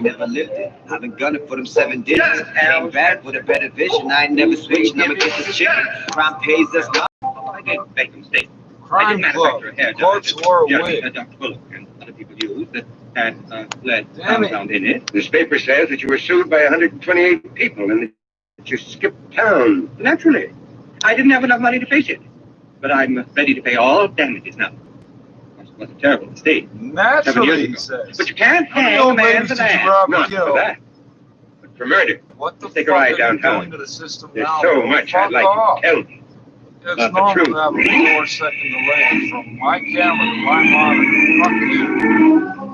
Never lived it. I've been gunning for them 7 digits. Came back with a better vision. I ain't never switched. Never get this chicken. Crime pays us not. I did make a mistake. Crime I did Club. manufacture a hair Corpse wore a wig. that Dr. Bullock and other people used that had lead Damn it. found in it. This paper says that you were sued by 128 people and that you skipped town. Naturally. I didn't have enough money to face it. But I'm ready to pay all damages now. It was a terrible mistake. 7 Naturally, years he ago. says. But you can't How many hang old a man ladies for did you that. rob and Not kill? for that. But for murder. What the Take fuck a ride are you downtown. doing to the system There's now? so much Fuck I'd like off. to tell you. It's about the normal truth. to have a 4-second delay from my camera to my monitor. Fuck you.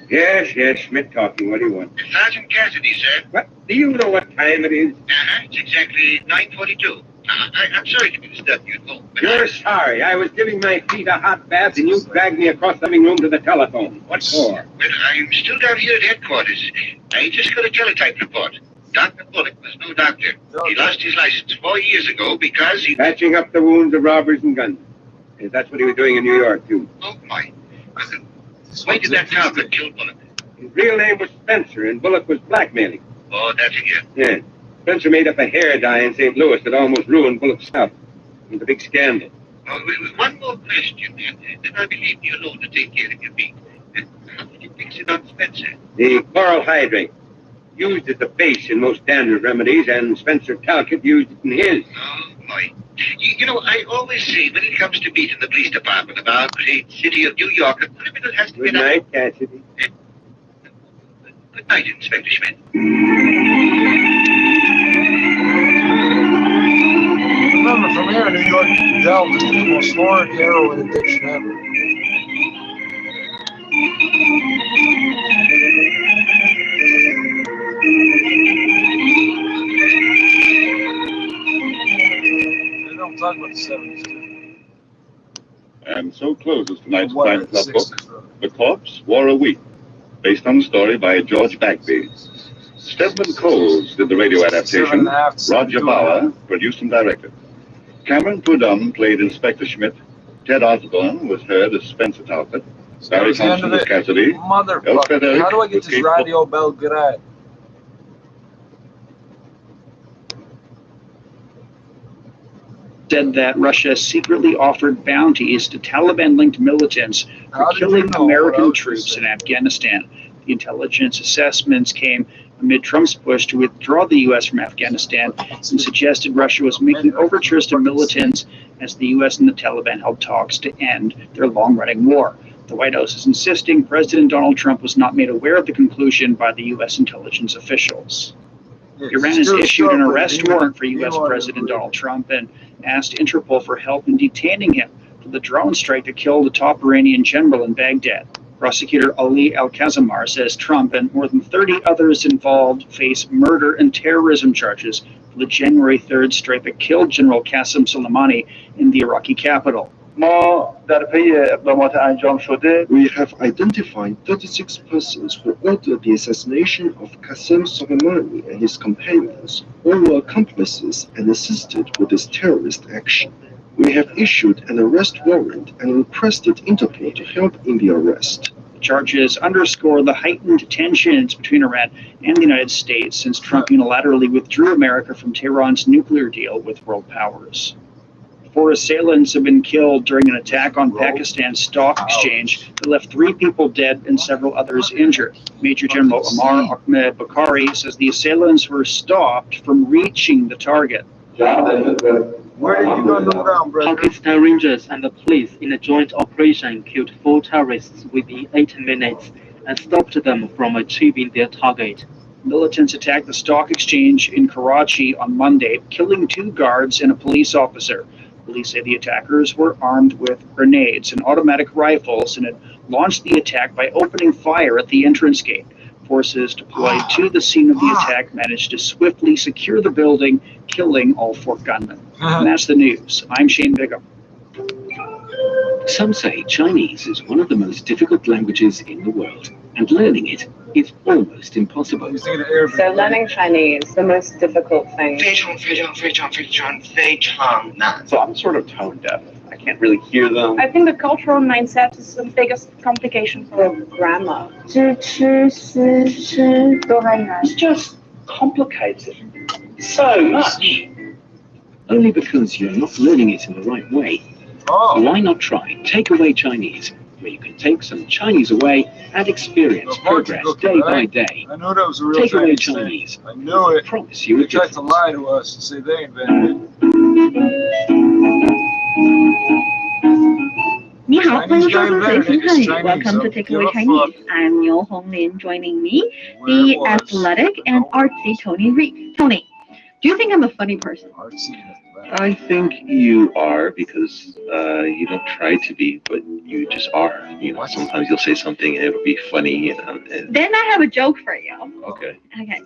Yes, Schmidt talking. What do you want? Sergeant Cassidy, sir. What? Do you know what time it is? It's exactly 9:42. I'm sorry to disturb you at home, but You're sorry. I was giving my feet a hot bath and you dragged me across the living room to the telephone. What for? well, I'm still down here at headquarters. I just got a teletype report. Dr. Bullock was no doctor. He lost his license 4 years ago because he... Patching up the wounds of robbers and guns. Yes, that's what he was doing in New York, too. Oh, my. Why did that target kill Bullock? His real name was Spencer, and Bullock was blackmailing. Oh, that's it. Yeah. Spencer made up a hair dye in St. Louis that almost ruined Bullock's stuff. It was a big scandal. Oh, one more question, then I'll be leaving you alone to take care of your feet. How did you fix it on Spencer? The chloral hydrate. Used as a base in most dandruff remedies, and Spencer Talcott used it in his. Oh, my. You know, I always say when it comes to beating the police department of our great city of New York, a criminal has to Good get night, Cassidy. Good night, Inspector Schmidt. Remember, from here, New York delved into the most horrid heroin addiction ever. They don't talk about the 70s, too. And so closes tonight's What, Crime the Club book, 60s, though. The Corpse Wore a Wig, based on the story by George Bagby. Stedman Coles did the radio adaptation. 7.5 to Roger 72.5. Bauer produced and directed. Cameron Prudhomme played Inspector Schmidt. Ted Osborne was heard as Spencer Talcott. Barry Towards the end Thompson of was it, Cassidy. motherfucker, Eric how do I get was this Kate Radio Belgrade? Said that Russia secretly offered bounties to Taliban-linked militants for How did you killing know what I American was troops saying? in Afghanistan. The intelligence assessments came amid Trump's push to withdraw the U.S. from Afghanistan and suggested Russia was making overtures to militants as the U.S. and the Taliban held talks to end their long-running war. The White House is insisting President Donald Trump was not made aware of the conclusion by the U.S. intelligence officials. Iran has issued an arrest warrant for U.S. President Donald Trump and asked Interpol for help in detaining him for the drone strike that killed a top Iranian general in Baghdad. Prosecutor Ali Al-Kazamar says Trump and more than 30 others involved face murder and terrorism charges for the January 3rd strike that killed General Qasem Soleimani in the Iraqi capital. We have identified 36 persons who ordered the assassination of Qasem Soleimani and his companions, who were accomplices and assisted with this terrorist action. We have issued an arrest warrant and requested Interpol to help in the arrest. The charges underscore the heightened tensions between Iran and the United States since Trump unilaterally withdrew America from Tehran's nuclear deal with world powers. 4 assailants have been killed during an attack on Pakistan's stock exchange that left 3 people dead and several others injured. Major General Omar Ahmed Bakari says the assailants were stopped from reaching the target. Where did you go to down, brother? Pakistan Rangers and the police in a joint operation killed 4 terrorists within 8 minutes and stopped them from achieving their target. Militants attacked the stock exchange in Karachi on Monday, killing 2 guards and a police officer. Police say the attackers were armed with grenades and automatic rifles and had launched the attack by opening fire at the entrance gate. Forces deployed to the scene of the attack managed to swiftly secure the building, killing all 4 gunmen. And that's the news. I'm Shane Bigham. Some say Chinese is one of the most difficult languages in the world, and learning it is almost impossible. You think of Arabic? So learning Chinese, the most difficult thing. 非常非常非常非常非常难。 So I'm sort of tone deaf. I can't really hear them. I think the cultural mindset is the biggest complication for Grammar. It's just complicated so much. Only because you're not learning it in the right way. Oh, Why not try Takeaway Chinese, where you can take some Chinese away and experience progress day by day. I knew that was a real Takeaway Chinese thing. Chinese. I knew I it. promise you They a tried to difference. lie to us and say they invented it. 你好，欢迎收听随心汉语。 Chinese Welcome to don't Takeaway give a Chinese. fuck. I'm Niu Honglin. Joining me, Where the it was. athletic and artsy Tony Reed. Tony, do you think I'm a funny person? Artsy and athletic. I think you are because you don't try to be, but you just are. You know, sometimes you'll say something and it'll be funny, you know. And, Then I have a joke for you. okay. Okay.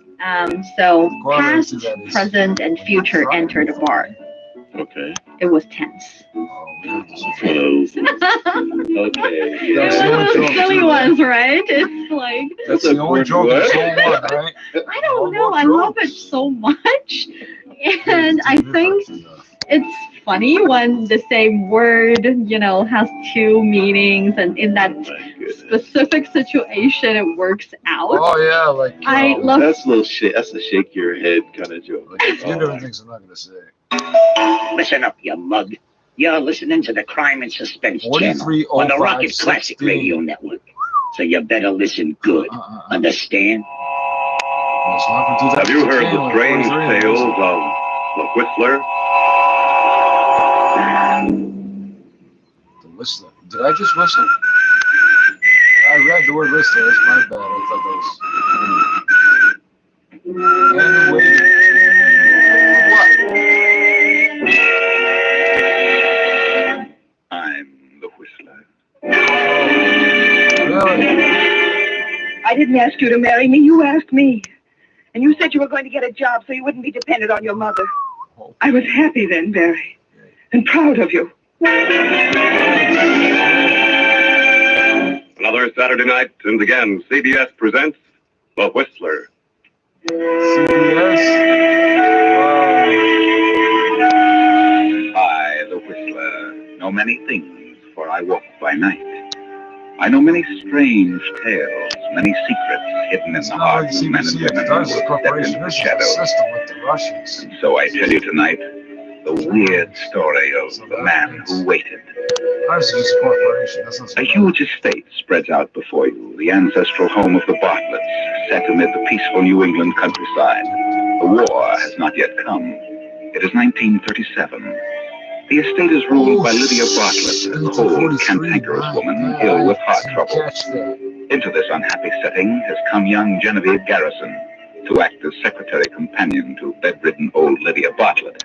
So Well, past, that is- present, and future entered a bar. Okay. It was tense. Oh, okay. It Yeah. That's the only was joke, the silly too, right? ones, right? It's like That's the only joke in this whole one, right? I don't know. I love it so much, and I think it's funny when the same word, has two meanings, and in that specific situation, it works out. Oh yeah, like I love. That's a little shit. That's a shake your head kind of joke. like a few different things I'm not gonna say. Listen up, you mug. You're listening to the Crime and Suspense channel 43, on the 05, Rocket Classic 16. Radio Network. So you better listen good. Understand? Have you heard the strange tales of the Whistler? The Whistler. Did I just whistle? I read the word Whistler. That's my bad. I thought that was. Anyway. I'm the Whistler. Really? I didn't ask you to marry me, you asked me. And you said you were going to get a job so you wouldn't be dependent on your mother. I was happy then, Barry, and proud of you. Another Saturday night, and again, CBS presents The Whistler. CBS? I, the Whistler, know many things, for I walk by night. I know many strange tales, many secrets hidden in the hearts of men and CBC women does who the step corporation. into the This is a shadows. system with the Russians. And so I tell you tonight the weird story of the man who waited. Ours is just a corporation. That's not so A huge estate spreads out before you, the ancestral home of the Bartletts, set amid the peaceful New England countryside. The war has not yet come. It is 1937. The estate is ruled by Lydia Bartlett, a cold, cantankerous woman ill with heart trouble. Into this unhappy setting has come young Genevieve Garrison to act as secretary companion to bedridden old Lydia Bartlett.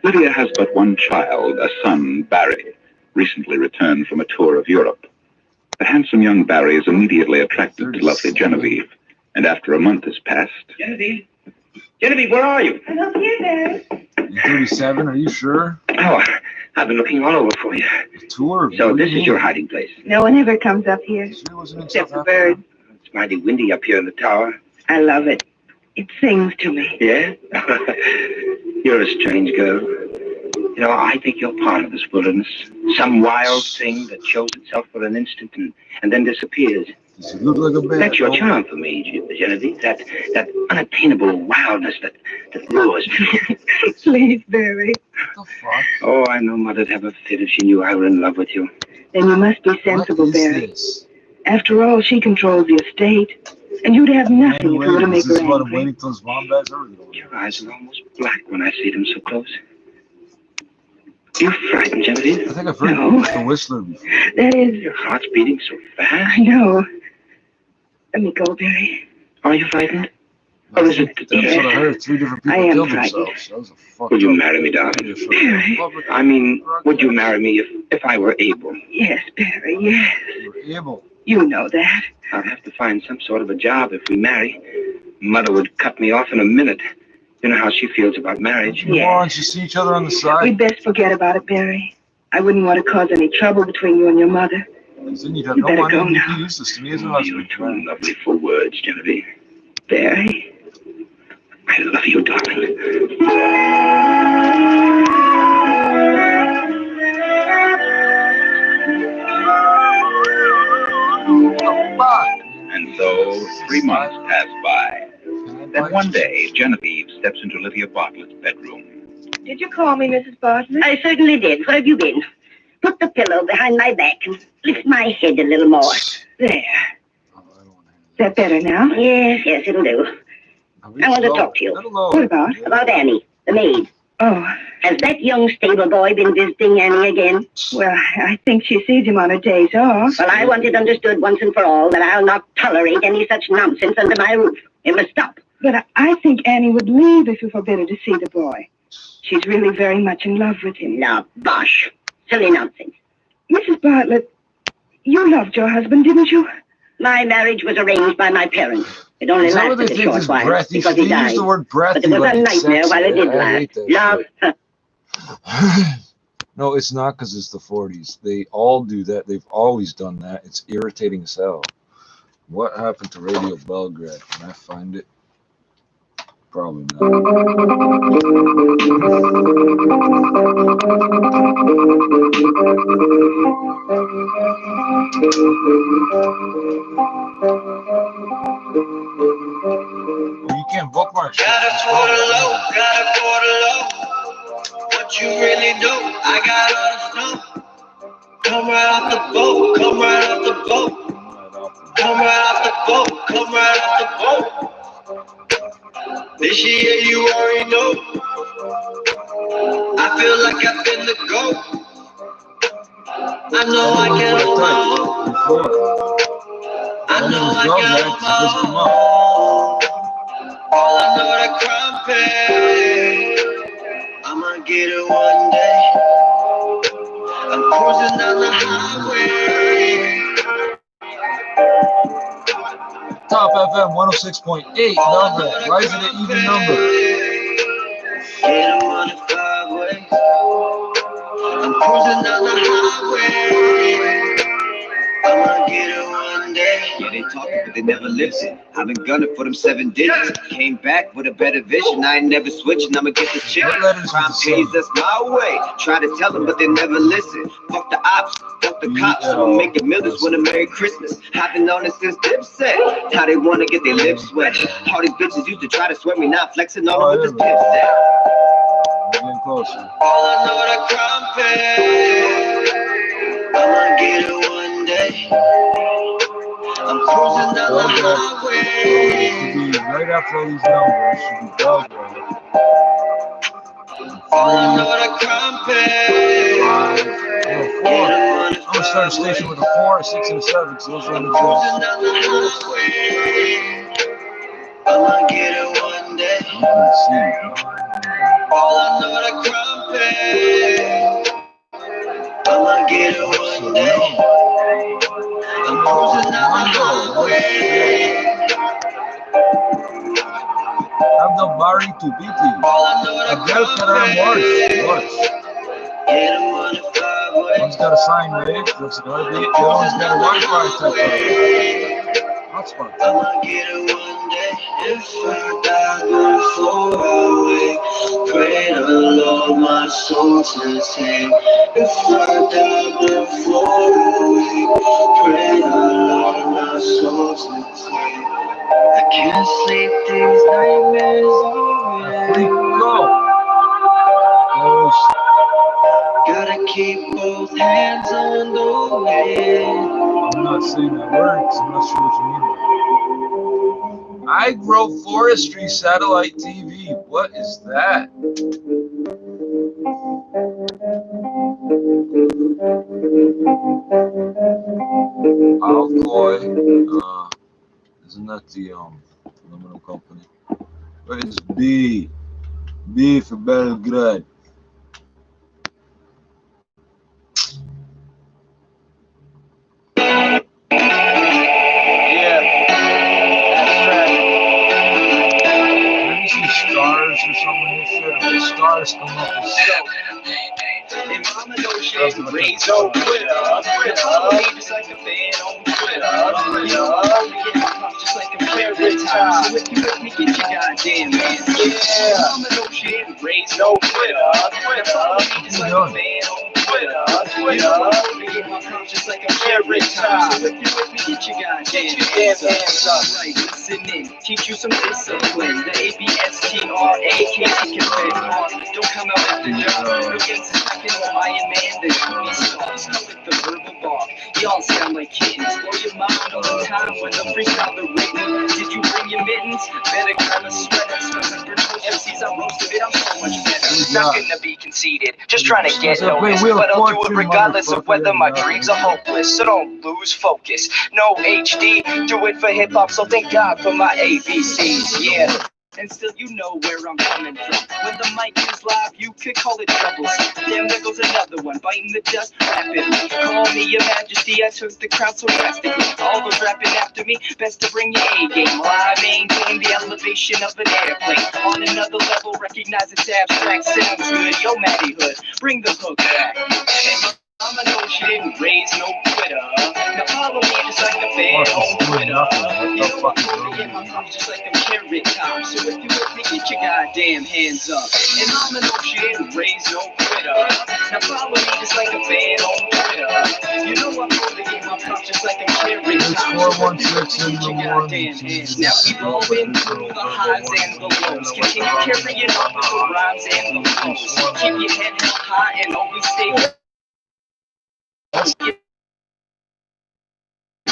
Lydia has but one child, a son, Barry, recently returned from a tour of Europe. The handsome young Barry is immediately attracted to lovely Genevieve, and after a month has passed... Genevieve? Genevieve, where are you? I'm up here, Barry. You're 37, are you sure? Oh, I've been looking all over for you. Tour? So this is your hiding place. No one ever comes up here, except the bird. It's mighty windy up here in the tower. I love it. It sings to me. Yeah? You're a strange girl. You know, I think you're part of this wilderness. Some wild thing that shows itself for an instant and then disappears. Does he look like a bear? That's your charm for me, Genevieve. That unattainable wildness that lures me. Please, Barry. What the fuck? Oh, I know Mother'd have a fit if she knew I were in love with you. Then you must be sensible, What is Barry. this? After all, she controls the estate, and you'd have nothing if you were to make Is this her what I'm angry. waiting till his mom dies? Your eyes are almost black when I see them so close. You're frightened, Genevieve? I think I've heard No. the Whistler before. That is, Your heart's beating so fast. I know. Let me go, Barry. Are you frightened? Or is it... That's what I heard. 3 different I people am killed frightened. themselves. That was a fucked Will you up- marry me, darling? Barry. I mean, would you marry me if I were able? Yes, Barry, yes. You're able. You know that. I'll have to find some sort of a job if we marry. Mother would cut me off in a minute. You know how she feels about marriage. Come on, you see each other on the side. We'd best forget about it, Barry. I wouldn't want to cause any trouble between you and your mother. Then you'd have You no better money go and you'd now. be useless to me as a husband. You're too lovely for words, Genevieve. Barry. I love you, darling. And so 3 months pass by. Then one day, Genevieve steps into Lydia Bartlett's bedroom. Did you call me, Mrs. Bartlett? I certainly did. Where have you been? Put the pillow behind my back and lift my head a little more. There. Is that better now? Yes, yes, it'll do. I want to talk to you. What about? About Annie, the maid. Oh, Has that young stable boy been visiting Annie again? well, I think she sees him on her days off. Well, I want it understood once and for all that I'll not tolerate any such nonsense under my roof. It must stop. But I think Annie would leave if you forbid her to see the boy. She's really very much in love with him. Now, bosh. Silly nonsense. Mrs. Bartlett, you loved your husband, didn't you? My marriage was arranged by my parents. It only Is that what they lasted a think short is while breathy? because They he died. use the word breathy But it was like a it's nightmare while it sexy. did I hate last. that Love. No, it's not because it's the 40s. They all do that. They've always done that. It's irritating as hell. What happened to Radio Belgrade? Can I find it? Probably not. You can't bookmark shit. What you really do, I got all the snow. Come right off the boat, come right off the boat. Come right off the boat, come right off the boat. This year you already know. I feel like I've been the GOAT. I know I can hold my own. I know I can hold my own. All I know that crime pay. I'ma get it one day. I'm cruising down the highway. Top FM 106.8 Belgrade, rising at even number. Get 'em on the highway. I'm cruising down the highway. I'ma get it one day. Yeah, they talking, but they never listen. I've been gunning for them 7 digits. Came back with a better vision. I ain't never switching. I'ma get this chick. Crime pays us my way. Try to tell them, but they never listen. Fuck the ops, fuck the cops. I'm making millions with a Merry Christmas. I've been on it since Dipset. How they wanna get their lips wet. All these bitches used to try to swear me, now flexing on them with this Dipset. Getting closer. All I know that crime pay. I'ma get it one day. I'm cruising down the highway. Should be right after all these numbers. Should be Belgrade. All I know that crime pay. I'm gonna start a station with a 4, a 6, and a 7. So those are on the Cruising down the highway. I'ma get it one day. All I know that crime pay. I'ma get it one day. I'm cruising down the highway. Abdel Bari to BT. Abdel Karam Morris. One's got a sine wave, looks like a heartbeat. The other one's got a Wi-Fi type hotspot. I'ma get it one day. If I die before I wake, pray the Lord my soul to take. If I die before I wake, pray the Lord my soul to take. I can't sleep, these nightmares already. Gotta keep both hands on the wheel. I'm not saying that works. I'm not sure what you mean. I Grow Forestry Satellite TV. What is that? Alcoy. Isn't that the aluminum company? What is B? B for Belgrade. Stars or something like that. The stars come up with And mama knows she ain't raised no quitter. Follow me just like a fan on Twitter. Just like a carrot top. So if you with me, get your goddamn hands up. Yeah. Mama knows she ain't raised no quitter. Follow me just like a fan on Twitter. Just like a carrot top. So if you with me, get your goddamn hands up. Right, listen in, teach you some discipline. The ABSTRA can't take your bed on. Don't come out after dark. Against the second Hawaiian man, then we stars with the verbal bar. Y'all sound like kittens. Blow your mind all the time when the freestyle the written. Did you bring your mittens? Better grab a sweater. MCs, I roasted it, I'm so much better. Not gonna be conceited, just trying to get noticed. But I'll do it regardless of whether my dreams are hopeless. So don't lose focus. No HD, do it for hip hop, so thank God for my ABCs, yeah. And still you know where I'm coming from. When the mic is live, you could call it troubles. Damn, there goes another one, biting the dust rapidly. Call me your majesty, I took the crown so drastically. All those rapping after me, best to bring your A game. While I maintain the elevation of an airplane. On another level, recognize it's abstract, sounds good. Yo, Matty Hood, bring the hook back. And mama knows she didn't raise no quitter. Now follow me just like a fan on Twitter. You know I'm gonna get my props just like a carrot top. So if you with me, get your goddamn hands up. And mama knows she didn't raise no quitter. Now follow me just like a fan on Twitter. You know I'm gonna get my props just like a carrot top. So if you with me, get your goddamn hands. Now we rolling through the highs and the lows. Continue carrying on with the rhymes and the flows. Keep your head held high and always stay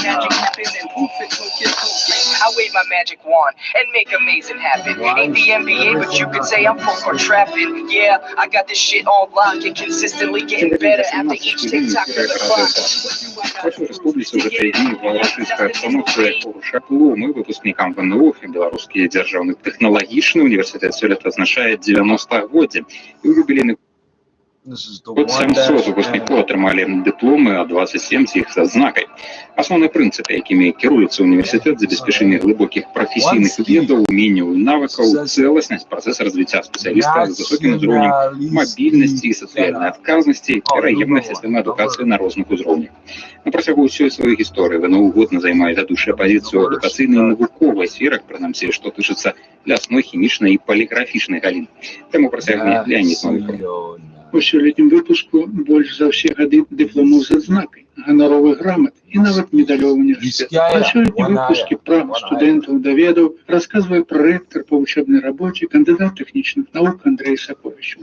magic happen and poof it focus. I wave my magic wand and make amazing happen. Ain't the NBA, but you could say I'm full for trapping. Yeah, I got this shit on lock and consistently getting better after each tick-tock of the clock. В республіці вже 3 дні в рашистській обстановці хороша ми випускникам ВНУ Белорусский державный технологичный университет сёлета адзначае 90-годдзе. І ў юбілейны От 700 выпускнікоў атрымалі дыпломы, а 27 з іх з адзнакай. Асноўныя прынцыпы, якімі кіруецца універсітэт, забеспячэнне глыбокіх прафесійных ведаў, уменняў і навыкаў, цэласнасць працэса развіцця спецыяліста з высокім узроўнем мабільнасці і сацыяльнай адказнасці, пераемная сістэма адукацыі на розных узроўнях. На працягу ўсёй сваёй гісторыі ВНУ годна займае вядучую пазіцыю адукацыйнай і навуковай сферах, прынамсі, што тычыцца лясной, хімічнай і паліграфічнай галін. Таму працягне Леонід Новіков. У сёлетнім выпуску больш за ўсе гады дыпломаў з адзнакай, ганаровых грамат і нават медалёў універсітэта. На сёлетнім выпуске пра студэнтаў да ведаў расказвае прарэктар па вучэбнай рабоце, кандыдат тэхнічных навук Андрей Сакович.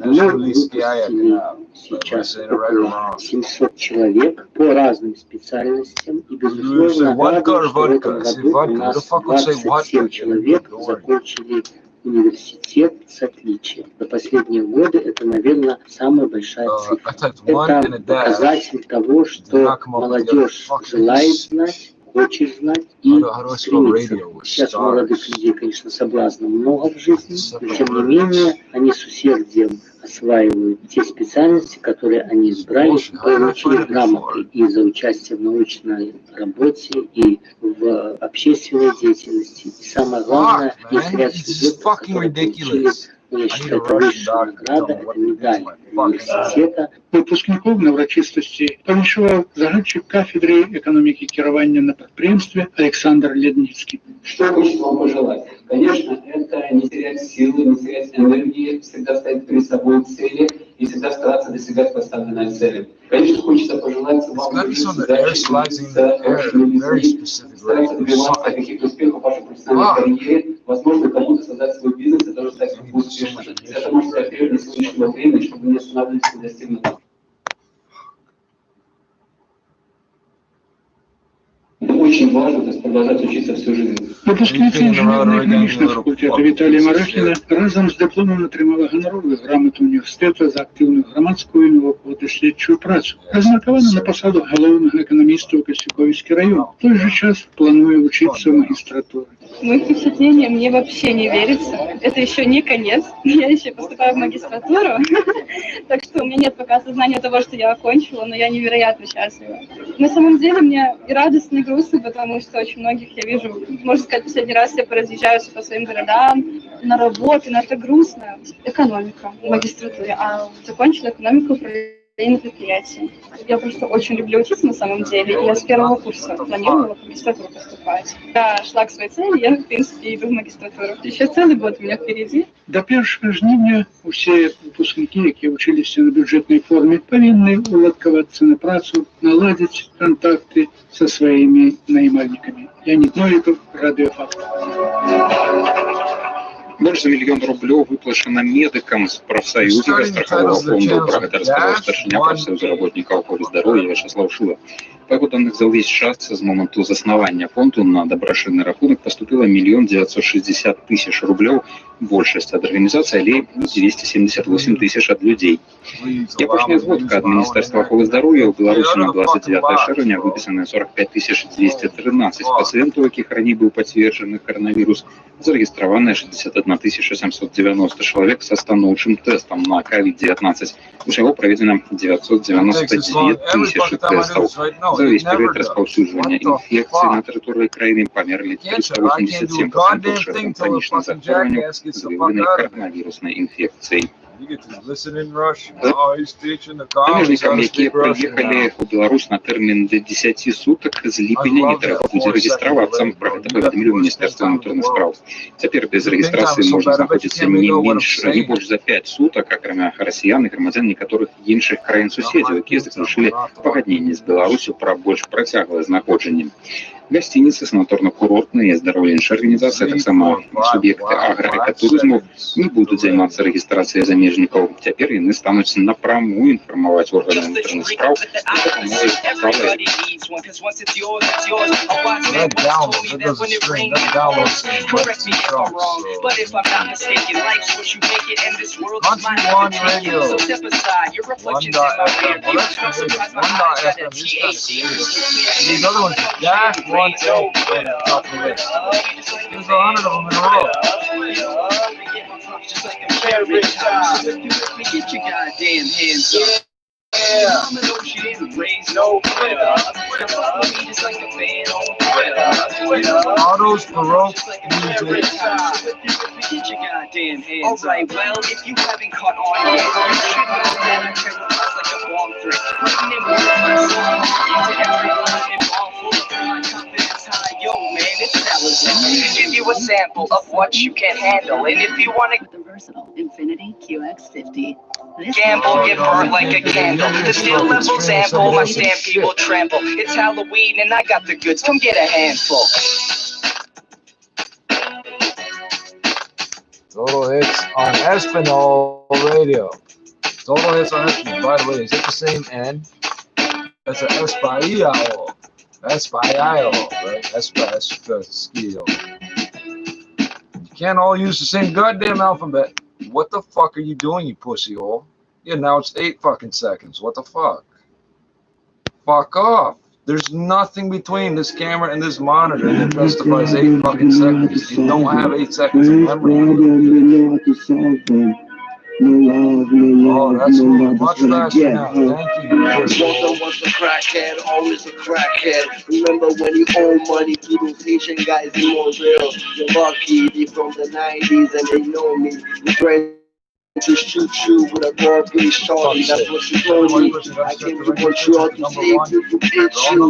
Сейчас около 700 человек по разным специальностям, и, безусловно, радует, что в этом году у нас 27 человек закончили университет с отличием. За последние годы это, наверное, самая большая цифра. Это показатель того, что молодежь желает знать, хочет знать и стремится. Сейчас у молодых людей, конечно, соблазнов много в жизни, но тем не менее они с усердием осваивают те специальности, которые они избрали, получили грамоты и за участие в научной работе, и в общественной деятельности. И самое главное, есть ряд студентов, которые получили, я считаю, это высшая награда, это медаль университета. Выпускнікоў на ўрачыстасці павіншаваў загадчык кафедры экономики кіравання на прадпрыемстве Александр Ледницкий. Что хочется вам пожелать? Конечно, это не терять силы, не терять энергии, всегда ставить перед собой цели и всегда стараться достигать поставленной цели. Конечно, хочется пожелать вам удачи, хорошими людьми, стараться добиваться каких-то успехов в вашей профессиональной карьере, возможно, кому-то создать свой бизнес и тоже стать успешным. Это может стать прежде сегодняшнего времени, чтобы не останавливаться на достигнутом. Это очень важно, то есть продолжать учиться всю жизнь. Выпускніца інжынерна-эканамічнага факультета Віталія Марэхіна разам з дыпломам атрымала ганаровую грамату універсітэту за актыўную грамадскую і навукова-даследчую працу. Размеркавана на пасаду галоўнага эканаміста ў Касцюковіцкі раён. В той же час плануе вучыцца ў магістратуры. Мои впечатления мне вообще не верится. Это еще не конец. Я еще поступаю в магистратуру. Так что у меня нет пока осознания того, что я окончила, но я невероятно счастлива. На самом деле мне и радостно, и грустно, потому что очень многих я вижу, можно сказать, последний раз все поразъезжаются по своим городам, на работу, но это грустно. Экономика в магистратуре. А закончила экономику и на предприятии. Я просто очень люблю учиться на самом деле, и я с первого курса планировала в магистратуру поступать. Я шла к своей цели, я, в принципе, иду в магистратуру. Еще целый год у меня впереди. До 1 жніўня усе выпускнікі, якія вучыліся на бюджэтнай форме, павінны уладкавацца на працу, наладзіць кантакты са сваімі наймальнікамі. Леонид Новиков, Радиофакт. Больш за мільён рублёў выплачана медыкам з прафсаюза страхавога фонду. Пра гэта расказаў старшыня прафсаюза работнікаў аховы здароўя Вячаслав Шула. Па яго даных, за ўвесь час з моманту заснавання фонду на дабрачынны рахунак паступіла 1 960 000 рублёў. Большасць ад арганізацыі, але 278 000 ад людзей. І апошняя зводка ад Міністэрства аховы здароўя ў Беларусі на 29 чэрвеня выпісана 45 213 пацыентаў, якіх раней быў пацверджаны каранавірус. Зарэгістраваныя 61 790 чалавек са станоўчым тэстам на COVID-19. Усяго праведзена 992 000 тэстаў. За ўвесь перыяд распаўсюджвання інфекцыі на тэрыторыі краіны памерлі 387 пацыентаў шэрагам хранічных захворванняў з выяўленай каранавіруснай інфекцыяй. Памежнікам, якія прыехалі ў Беларусь на тэрмін для 10 сутак, з ліпеня не трэба будзе рэгістравацца. Пра гэта паведамілі ў Міністэрстве ўнутраных спраў. Цяпер без рэгістрацыі можна знаходзіцца не больш за 5 сутак, акрамя расіян і грамадзян некаторых іншых краін-суседзяў, якія заключылі пагадненне з Беларусю пра больш працяглае знаходжанне. Гостиницы, санаторно-курортные и здоровье іншыя организации, таксама субъекты агроэкотуризму не будут заниматься регистрацией замежников. Теперь яны станут напрямую информовать органы внутренних справ и допомогой One, two, top of the list. There's 100 of them in a row. Get your goddamn hands up. Mama know she didn't raise no quitter. Just like a fan on Twitter. Autos, Baroque, music. Get your goddamn hands up. Alright, well, if you haven't caught on yet, you should know that I terrorize like a bomb threat. Putting in work my soul into everyone involved. Full of my confidence high, yo, man, it's Salazar. Give you a sample of what you can handle, and if you want to the versatile Infinity QX50. gamble, get burnt like a candle. The skill level sample, my stampede will trample. It's Halloween and I got the goods, come get a handful. Total hits on Espinal Radio. Total hits on Espinal. By the way, is it the same N? That's an Espaillo. Espaillo, right? Espaillo. You can't all use the same goddamn alphabet. What the fuck are you doing, you pussy hole? Yeah, now it's 8 fucking seconds. What the fuck? Fuck off. There's nothing between this camera and this monitor that justifies 8 fucking seconds. You don't have 8 seconds of memory. Oh, that's much faster now. Thank you. Once a crackhead, always a crackhead. Remember when you owe money to those Haitian guys in Mobile? You're lucky, they from the 90s and they know me. You're trying to shoot you with a ball-based shorty. That's what you told me. I came to Montreal to save you from bitch you.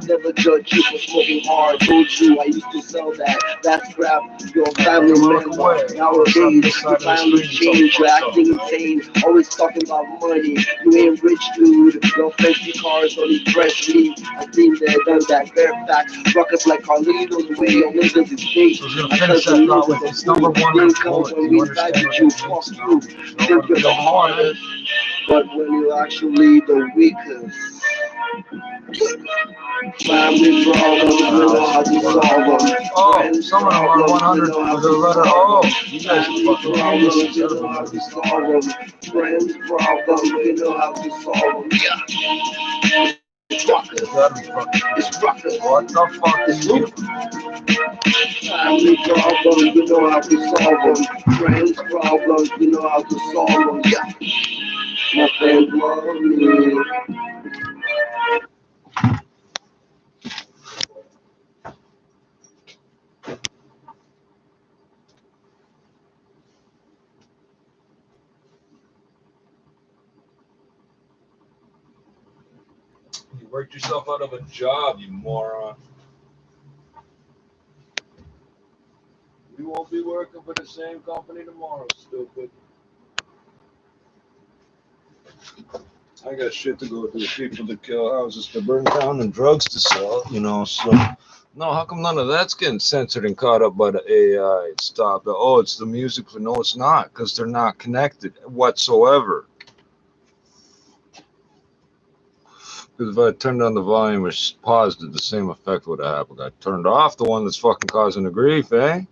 Never judge you for smoking hard. Told you I used to sell that. That's crap. Your family member. Nowadays, you finally change. You're acting insane. Always talking about money. You ain't rich, dude. Your fancy cars only fresh me. I've been there, done that. Bare facts. Rockets like Carlito. The way your niggas is fake. I couldn't know what the thing comes when we side with you. Fuck you. Think you're the hardest, but when you're actually the weakest. Family problems, you know how to solve them. Oh, some of them are 100 with the letter O. You guys fucking solve them. Friends problems, you know how to solve them. Yeah. It's rockers. It's rockers. What the fuck is you? Family problems, you know how to solve them. Friends problems, you know how to solve them. Yeah. My friends love me. You worked yourself out of a job, you moron. You won't be working for the same company tomorrow, stupid. I got shit to go do. People to kill, houses to burn down, and drugs to sell, you know, so. No, how come none of that's getting censored and caught up by the AI? Stop it. Oh, it's the music. No, it's not, because they're not connected whatsoever. Because if I turned on the volume or paused it, the same effect would have happened. I turned off the one that's fucking causing the grief, eh?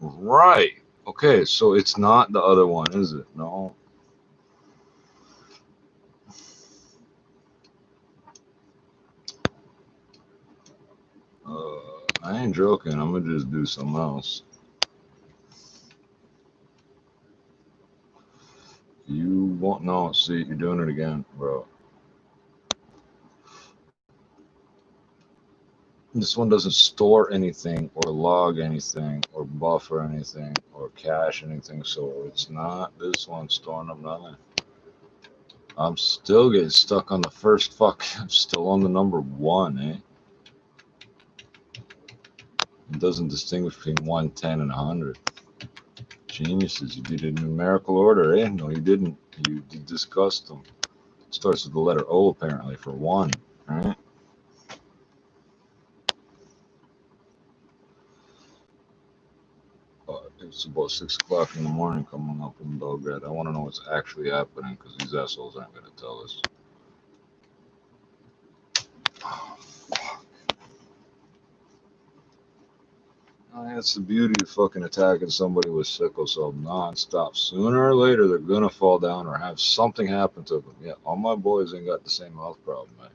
Right. Okay, so it's not the other one, is it? No. I ain't joking. I'm gonna just do something else. You won't know. See, you're doing it again, bro. This one doesn't store anything or log anything or buffer anything or cache anything, so it's not this one storing them nothing. I'm still getting stuck on the first fuck. I'm still on the number 1, eh? It doesn't distinguish between 1, 10, and 100. Geniuses, you did it in numerical order, eh? No, you didn't. You discussed them. It starts with the letter O, apparently, for 1, right? It's about 6 o'clock in the morning coming up in Belgrade. I want to know what's actually happening, because these assholes aren't going to tell us. Oh, fuck. That's the beauty of fucking attacking somebody with sickle cell non-stop. Sooner or later, they're gonna fall down or have something happen to them. Yeah, all my boys ain't got the same health problem, man.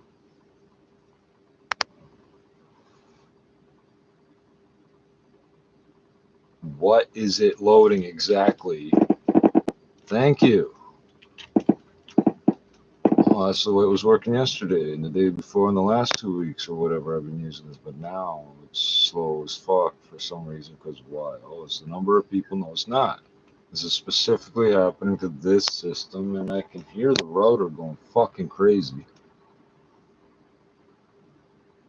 What is it loading exactly? Thank you. Oh, that's the way it was working yesterday and the day before and the last 2 weeks or whatever I've been using this. But now it's slow as fuck for some reason. Because why? Oh, it's the number of people. No, it's not. This is specifically happening to this system, and I can hear the router going fucking crazy.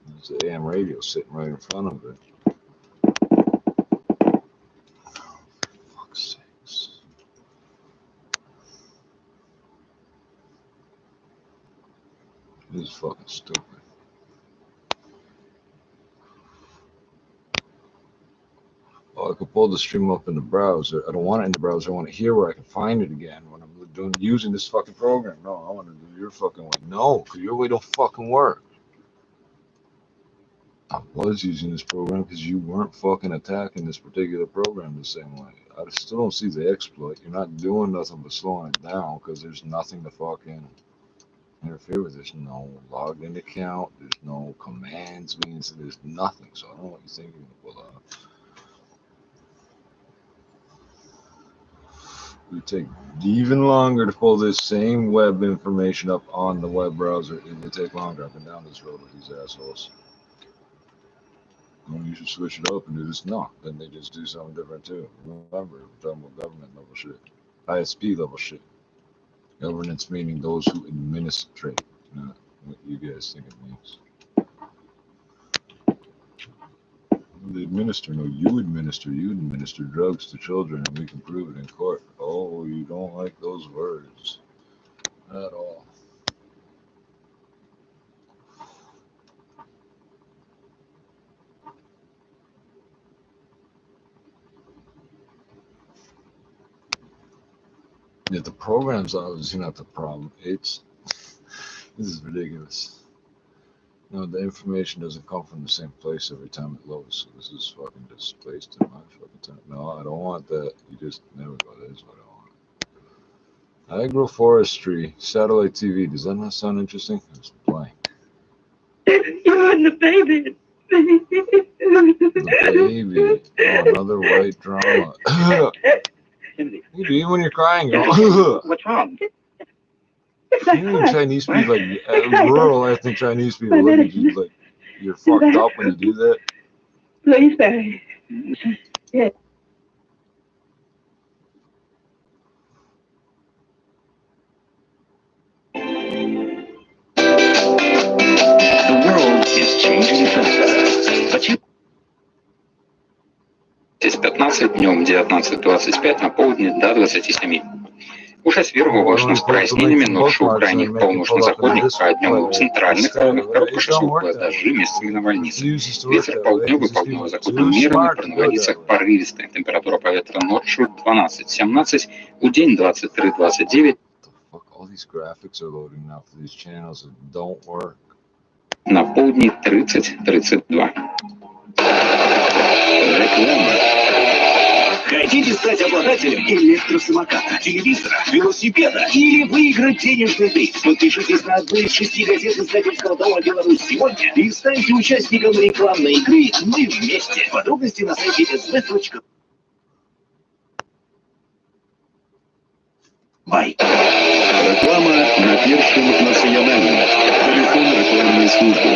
There's an AM radio sitting right in front of it. Oh, for fuck's sakes. This is fucking stupid. Oh, I could pull the stream up in the browser. I don't want it in the browser. I want it here where I can find it again when I'm using this fucking program. No, I want to do your fucking way. No, because your way don't fucking work. I was using this program because you weren't fucking attacking this particular program the same way. I still don't see the exploit. You're not doing nothing but slowing it down because there's nothing to fucking interfere with. There's no logged in account. There's no commands being said. There's nothing. So I don't know what you're thinking. Well, it would take even longer to pull this same web information up on the web browser. It would take longer. I've been down this road with these assholes. Well, you should switch it up and do this. No, then they just do something different too. Remember, we're talking about government level shit, ISP level shit. Governance meaning those who administrate, not what you guys think it means. They administer, no, you administer. You administer drugs to children, and we can prove it in court. Oh, you don't like those words at all. Yeah, the program's obviously not the problem. It's this is ridiculous. No, the information doesn't come from the same place every time it loads. So this is fucking displaced in my fucking time. No, I don't want that. You just never go. That is what I want. Agroforestry, satellite TV. Does that not sound interesting? It's blank. You and the baby. The baby. Oh, another white drama. Even when you're crying, go. What's wrong? Even Chinese people, like rural ethnic Chinese people, look at you like you're fucked up when you do that. Please, Barry. Yes. 19, днем 19:25, на полдне до 27. Уже сверху облачно с прояснениями, ночью у крайних полночно-заходних, а днем у центральных районах короткочасовые дожди, местами навальницы. Ветер полдневый, полднево-западный умеренный, при навальницах порывистый. Температура повітря ночью 12-17, у день 23-29. All these graphics are loading now for these channels that don't work. На полдні 30-32. Реклама. Хотите стать обладателем электросамоката, телевизора, велосипеда или выиграть денежный приз? Подпишитесь на одну из 6 газет издательского дома «Беларусь сегодня» и станьте участником рекламной игры «Мы вместе». Подробности на сайте sb.ru. Бай. Реклама на Першим національному. Телефон рекламної служби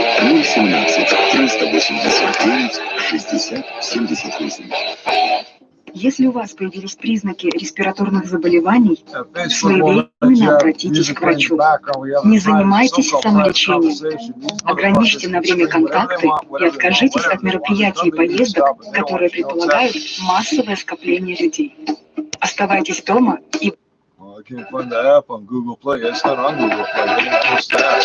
017 389 60 78. Если у вас появились признаки респираторных заболеваний, своевременно обратитесь к врачу. Не занимайтесь самолечением. Ограничьте на время контакты и откажитесь от мероприятий и поездок, которые предполагают массовое скопление людей. Оставайтесь дома и... I can't find the app on Google Play. It's not on Google Play. They didn't post the app.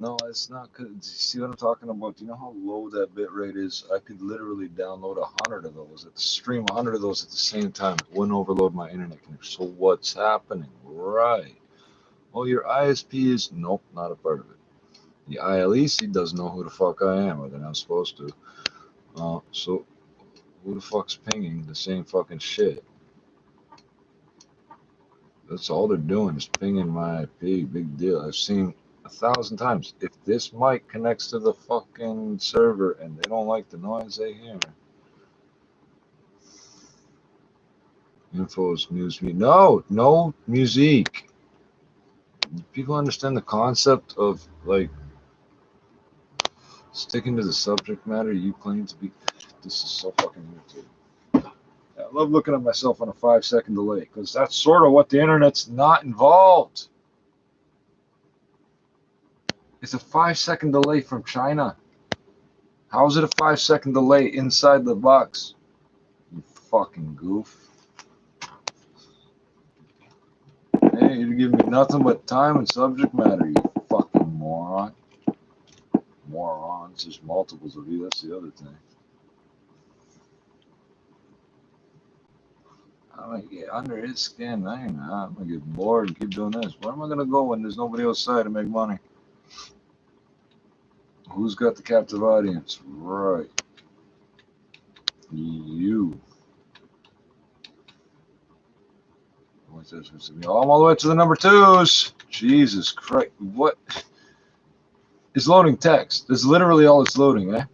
No, it's not. Cause see what I'm talking about? Do you know how low that bit rate is? I could literally download 100 of those, stream 100 of those at the same time. It wouldn't overload my internet connection. So what's happening? Right. Well, your ISP is nope, not a part of it. The ILEC doesn't know who the fuck I am, or they're not supposed to. So who the fuck's pinging the same fucking shit? That's all they're doing is pinging my IP. Big deal. I've seen 1,000 times. If this mic connects to the fucking server and they don't like the noise they hear, infos, news, me. No music. People understand the concept of like sticking to the subject matter you claim to be. This is so fucking irritating. I love looking at myself on a 5-second delay because that's sort of what the internet's not involved. It's a 5-second delay from China. How is it a 5-second delay inside the box? You fucking goof. Hey, you're giving me nothing but time and subject matter, you fucking moron. Morons, there's multiples of you, that's the other thing. I'm gonna get under his skin. I'm gonna get bored and keep doing this. Where am I gonna go when there's nobody outside to make money? Who's got the captive audience? Right. You. What's this? I'm all the way to the number 2s. Jesus Christ. What is loading text? That's literally all it's loading, eh?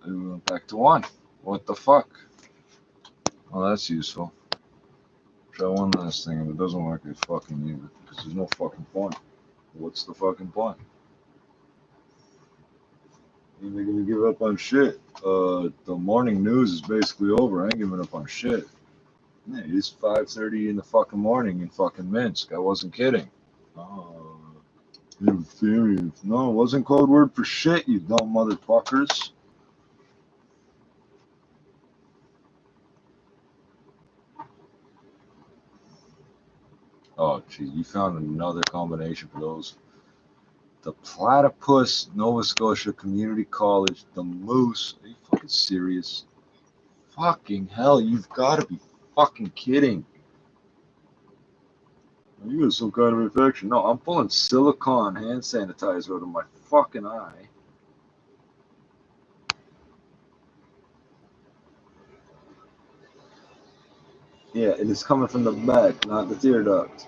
We went back to 1. What the fuck? Well, that's useful. Try one last thing. If it doesn't work, I fucking leave it. Because there's no fucking point. What's the fucking point? You're making me give up on shit. The morning news is basically over. I ain't giving up on shit. Yeah, it's 5:30 in the fucking morning in fucking Minsk. I wasn't kidding. Oh, you're serious. No, it wasn't code word for shit, you dumb motherfuckers. Oh, gee, you found another combination for those. The Platypus, Nova Scotia Community College, the Moose. Are you fucking serious? Fucking hell, you've got to be fucking kidding. You got some kind of infection. No, I'm pulling silicone hand sanitizer out of my fucking eye. Yeah, it is coming from the back, not the tear duct.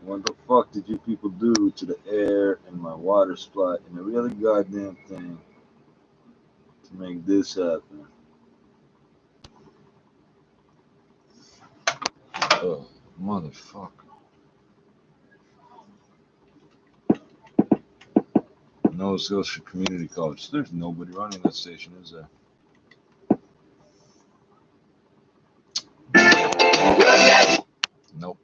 What the fuck did you people do to the air and my water supply and a really goddamn thing to make this happen? Oh, motherfucker. Nova Scotia Community College. There's nobody running that station, is there? Nope.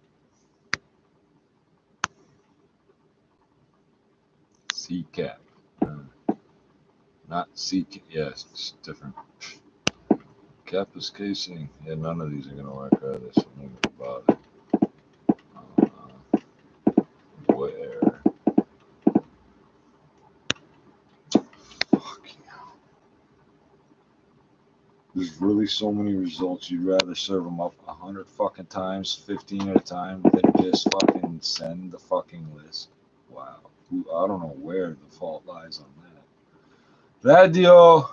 CCAP. Not CCAP. Yes, it's different. Campus casing. Yeah, none of these are going to work either, so think about it. Where? There's really so many results. You'd rather serve them up 100 fucking times, 15 at a time, than just fucking send the fucking list. Wow. I don't know where the fault lies on that. Radio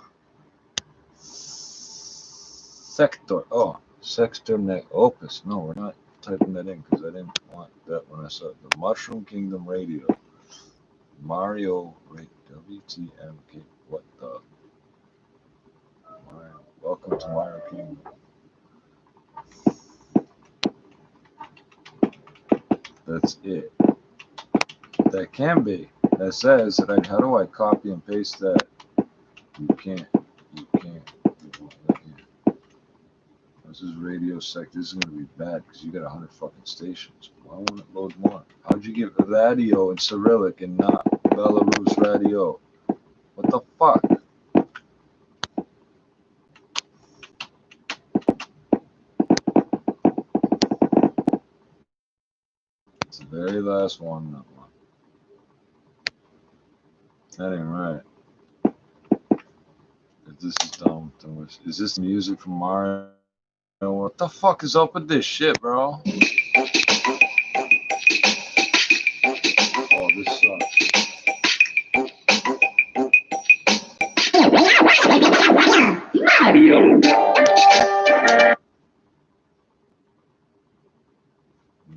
sector. Oh, sector net opus. No, we're not typing that in because I didn't want that when I saw it. The Mushroom Kingdom Radio. Mario WTMK. What the? Mario. Welcome to Mario Kingdom. That's it. That can be. That says that how do I copy and paste that? You can't. You can't. This is Radio Sec. This is gonna be bad because you got 100 fucking stations. Why won't it load more? How'd you get radio in Cyrillic and not Belarus radio? What the fuck? It's the very last one. That one. That ain't right. If this is dumb, then is this music from Mario? What the fuck is up with this shit, bro? Oh, this sucks. Mario.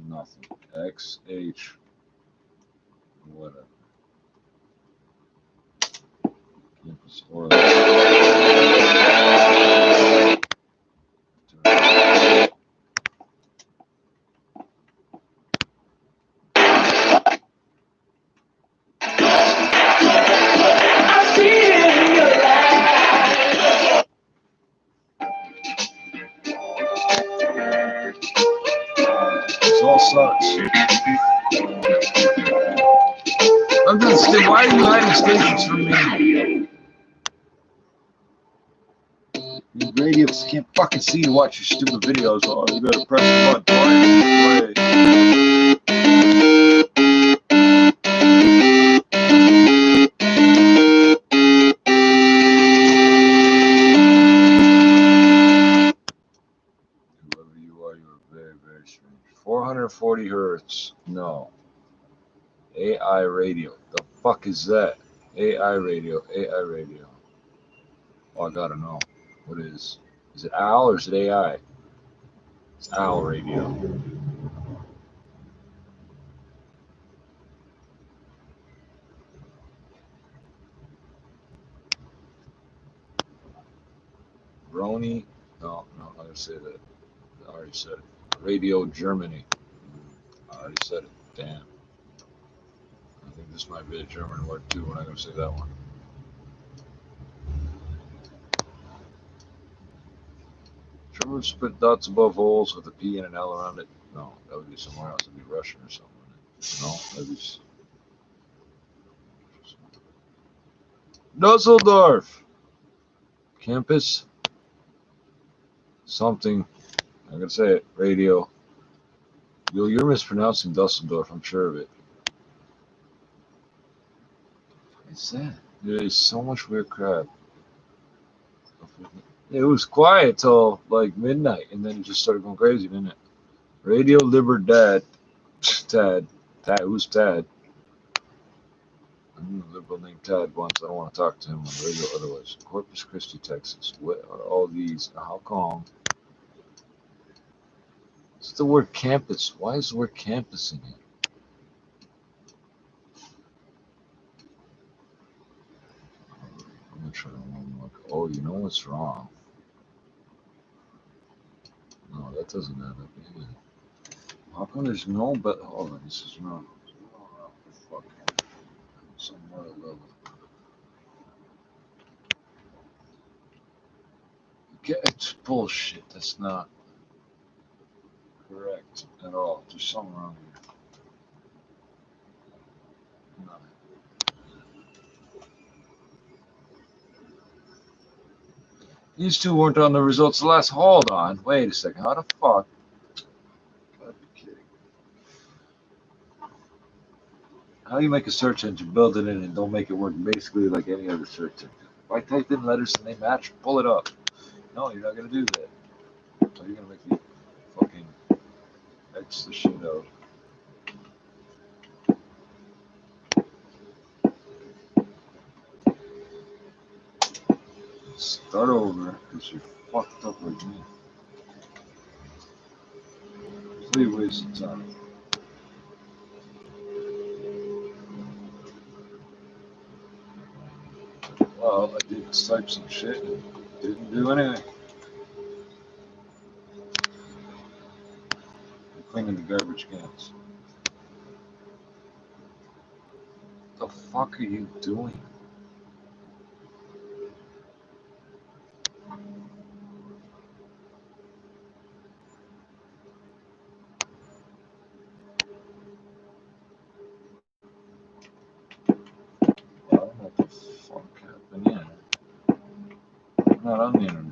Nothing. XH. Whatever. Campus or sucks. I'm gonna stay. Why are you hiding stations from me? These radios can't fucking see you watch your stupid videos. Oh, you gotta press the button. Whoever you are, you are very, very strange. 440 hertz. No. AI radio. The fuck is that? AI radio. AI radio. Oh, I gotta know. What is? Is it OWL or is it AI? It's OWL radio. Brony. No, I'm not gonna say that. I already said it. Radio Germany. I already said it. Damn. I think this might be a German word too. We're not gonna say that one. German split dots above holes with a P and an L around it. No, that would be somewhere else. It'd be Russian or something. No, that'd be Dusseldorf. Campus. Something. I'm gonna say it. Radio. You're mispronouncing Dusseldorf. I'm sure of it. What's that? There is so much weird crap. It was quiet till like midnight, and then it just started going crazy, didn't it? Radio Libertad. Tad. Who's Tad? I knew a liberal named Tad once. I don't want to talk to him on the radio otherwise. Corpus Christi, Texas. What are all these? How come? It's the word campus. Why is the word campus in here? intro. I'm like, oh, you know what's wrong? No, that doesn't add up either. How come there's no but? Hold on, this is wrong. Fuck. Somewhere level. It's bullshit. That's not correct at all. There's something wrong here. No. These two weren't on the results last. Hold on. Wait a second. How the fuck? Gotta be kidding. How do you make a search engine, build it in, and don't make it work basically like any other search engine? If I type in letters and they match, pull it up. No, you're not gonna do that. So you're gonna make me fucking X the shit out. Start over, because you're fucked up like me. Three ways of time. Well, I did type some shit and didn't do anything. I'm cleaning the garbage cans. What the fuck are you doing? I don't know what the fuck happened here. I'm not on the internet.